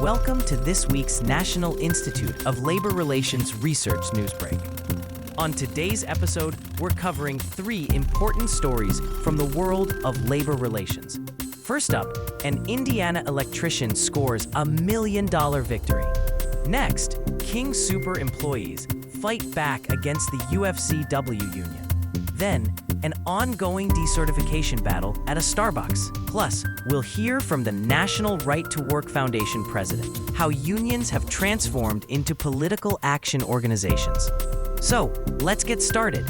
Welcome to this week's National Institute of Labor Relations Research Newsbreak. On today's episode, we're covering 3 important stories from the world of labor relations. First up, an Indiana electrician scores a $1 million victory. Next, King Soopers employees fight back against the UFCW union. Then, an ongoing decertification battle at a Starbucks. Plus, we'll hear from the National Right to Work Foundation president how unions have transformed into political action organizations. So, let's get started.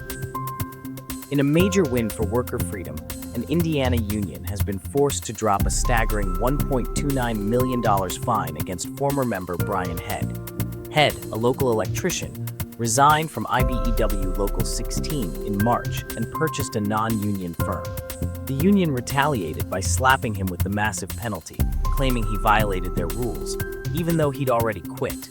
In a major win for worker freedom, an Indiana union has been forced to drop a staggering $1.29 million fine against former member Brian Head. Head, a local electrician, resigned from IBEW Local 16 in March and purchased a non-union firm. The union retaliated by slapping him with the massive penalty, claiming he violated their rules, even though he'd already quit.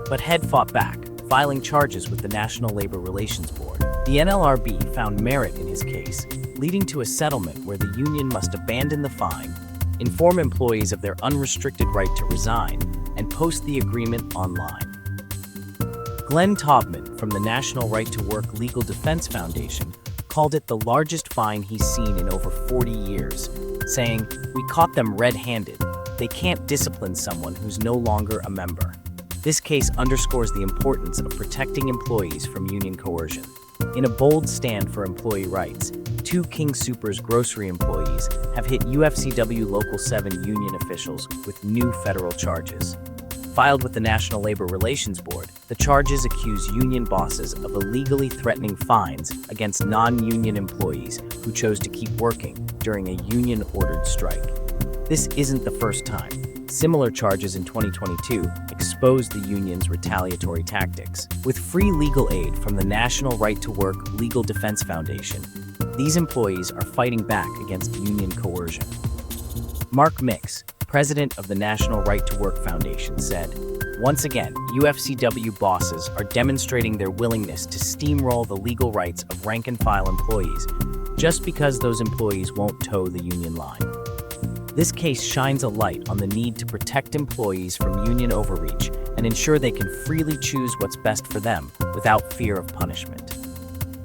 But Head fought back, filing charges with the National Labor Relations Board. The NLRB found merit in his case, leading to a settlement where the union must abandon the fine, inform employees of their unrestricted right to resign, and post the agreement online. Glenn Taubman from the National Right to Work Legal Defense Foundation called it the largest fine he's seen in over 40 years, saying, "We caught them red-handed. They can't discipline someone who's no longer a member." This case underscores the importance of protecting employees from union coercion. In a bold stand for employee rights, 2 King Soopers Grocery employees have hit UFCW Local 7 union officials with new federal charges. Filed with the National Labor Relations Board, the charges accuse union bosses of illegally threatening fines against non-union employees who chose to keep working during a union-ordered strike. This isn't the first time. Similar charges in 2022 exposed the union's retaliatory tactics. With free legal aid from the National Right to Work Legal Defense Foundation, these employees are fighting back against union coercion. Mark Mix, president of the National Right to Work Foundation, said, "Once again, UFCW bosses are demonstrating their willingness to steamroll the legal rights of rank-and-file employees just because those employees won't toe the union line." This case shines a light on the need to protect employees from union overreach and ensure they can freely choose what's best for them without fear of punishment.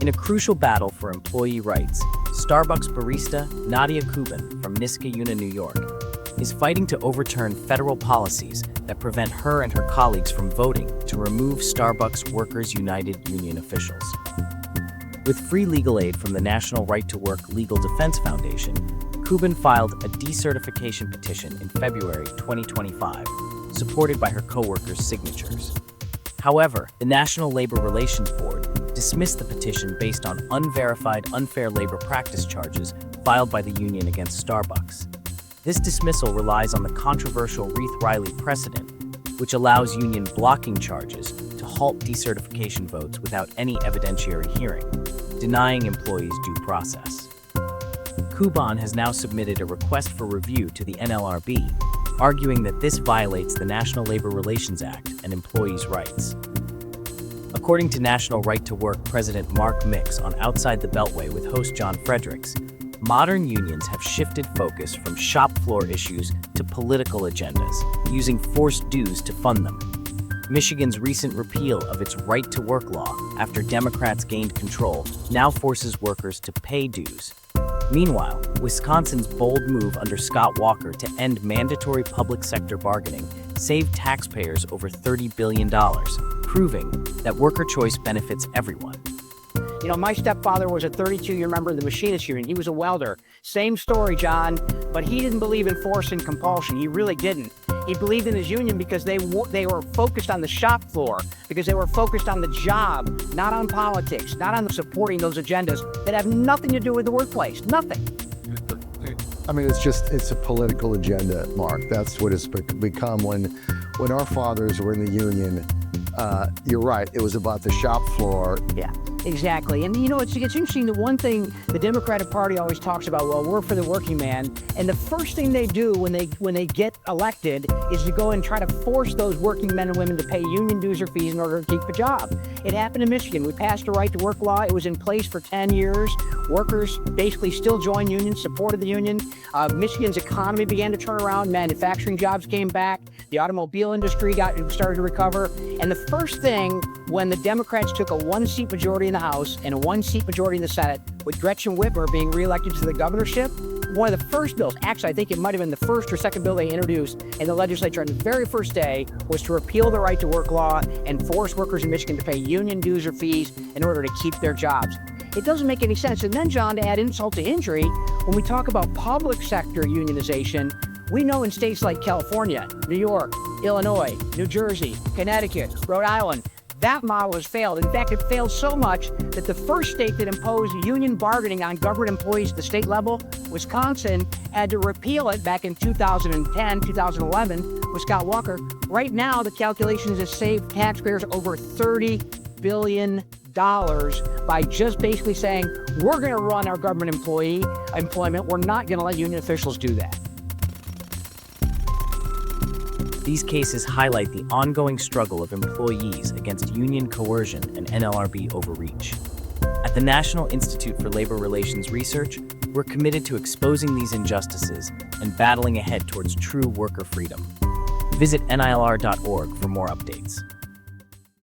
In a crucial battle for employee rights, Starbucks barista Nadia Kubin from Niskayuna, New York, is fighting to overturn federal policies that prevent her and her colleagues from voting to remove Starbucks Workers United union officials. With free legal aid from the National Right to Work Legal Defense Foundation, Kubin filed a decertification petition in February 2025, supported by her co-workers' signatures. However, the National Labor Relations Board dismissed the petition based on unverified unfair labor practice charges filed by the union against Starbucks. This dismissal relies on the controversial Reith-Riley precedent, which allows union blocking charges to halt decertification votes without any evidentiary hearing, denying employees due process. Kuban has now submitted a request for review to the NLRB, arguing that this violates the National Labor Relations Act and employees' rights. According to National Right to Work President Mark Mix on Outside the Beltway with host John Fredericks, modern unions have shifted focus from shop floor issues to political agendas, using forced dues to fund them. Michigan's recent repeal of its right to work law after Democrats gained control now forces workers to pay dues. Meanwhile, Wisconsin's bold move under Scott Walker to end mandatory public sector bargaining saved taxpayers over $30 billion, proving that worker choice benefits everyone. You know, my stepfather was a 32-year member of the machinist union. He was a welder. Same story, John, but he didn't believe in force and compulsion. He really didn't. He believed in his union because they were focused on the shop floor, because they were focused on the job, not on politics, not on supporting those agendas that have nothing to do with the workplace. Nothing. I mean, it's a political agenda, Mark. That's what it's become. When our fathers were in the union, you're right, it was about the shop floor. Yeah. Exactly. And, you know, it's interesting. The one thing the Democratic Party always talks about, well, we're for the working man. And the first thing they do when they get elected is to go and try to force those working men and women to pay union dues or fees in order to keep a job. It happened in Michigan. We passed a right to work law. It was in place for 10 years. Workers basically still joined unions, supported the union. Michigan's economy began to turn around. Manufacturing jobs came back. The automobile industry started to recover. And the first thing, when the Democrats took a one-seat majority in the House and a one-seat majority in the Senate, with Gretchen Whitmer being reelected to the governorship, one of the first bills, actually I think it might have been the first or second bill they introduced in the legislature on the very first day, was to repeal the right to work law and force workers in Michigan to pay union dues or fees in order to keep their jobs. It doesn't make any sense. And then, John, to add insult to injury, when we talk about public sector unionization, we know in states like California, New York, Illinois, New Jersey, Connecticut, Rhode Island, that model has failed. In fact, it failed so much that the first state that imposed union bargaining on government employees at the state level, Wisconsin, had to repeal it back in 2010, 2011 with Scott Walker. Right now, the calculations have saved taxpayers over $30 billion by just basically saying, we're going to run our government employment. We're not going to let union officials do that. These cases highlight the ongoing struggle of employees against union coercion and NLRB overreach. At the National Institute for Labor Relations Research, we're committed to exposing these injustices and battling ahead towards true worker freedom. Visit nilr.org for more updates.